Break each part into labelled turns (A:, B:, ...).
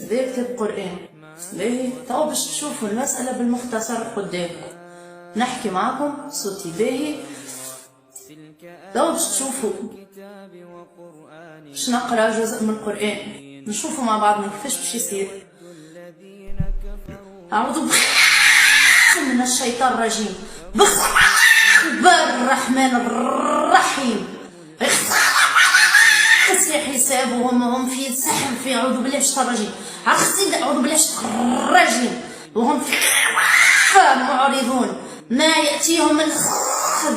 A: ذاكر القرآن. باهي تو باش تشوفوا المسألة بالمختصر قدامكم، نحكي معكم صوتي باهي. تو باش تشوفوا باش نقرا جزء من القرآن، نشوفوا مع بعضنا كيفاش باش يصير. أعوذ بالله من الشيطان الرجيم، بسم الله الرحمن الرحيم. حسابهم وهم في سحر، في أعوذ بالله من الشيطان الرجيم، أعوذ بالله من الشيطان الرجيم، وهم في معرضون، ما يأتيهم من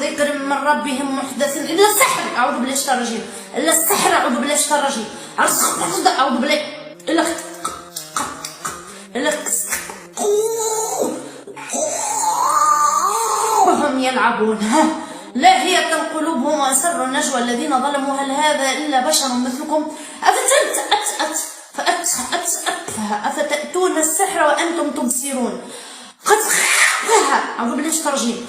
A: ذكر من ربهم محدث إلا السحر، أعوذ بالله من الشيطان الرجيم، إلا السحر، أعوذ بالله من الشيطان الرجيم، أعوذ بالله إلا وهم يلعبون لاهية قلوبهم وأسروا النجوى الذين ظلموا هل هذا إلا بشر مثلكم أفتأتون السحر وأنتم تبصرون قد أعوذ بالله من الشيطان الرجيم.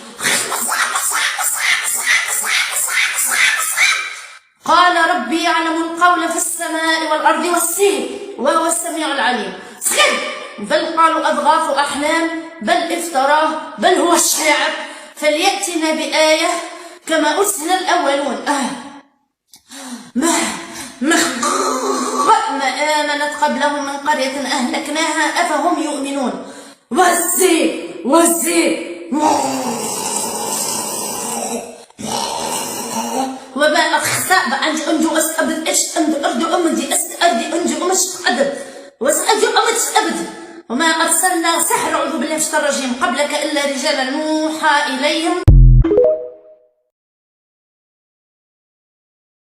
A: قال ربي يعلم القول في السماء والأرض والسير وهو السميع العليم. بل قالوا أضغاث أحلام، بل افتراه، بل هو الشاعر، فليأتنا بآية كما أرسل الأولون. ما آمنت قبلهم من قرية أهلكناها أفهم يؤمنون. وزي وما أخسأ بأنج أنجو أسأبد إيش أردو أمدي أسأدي أنجو أمش أدب وسأجو أمش أبد. وما أرسلنا سحر أعوذ بالله من الشيطان الرجيم قبلك إلا رجالا نوحى إليهم.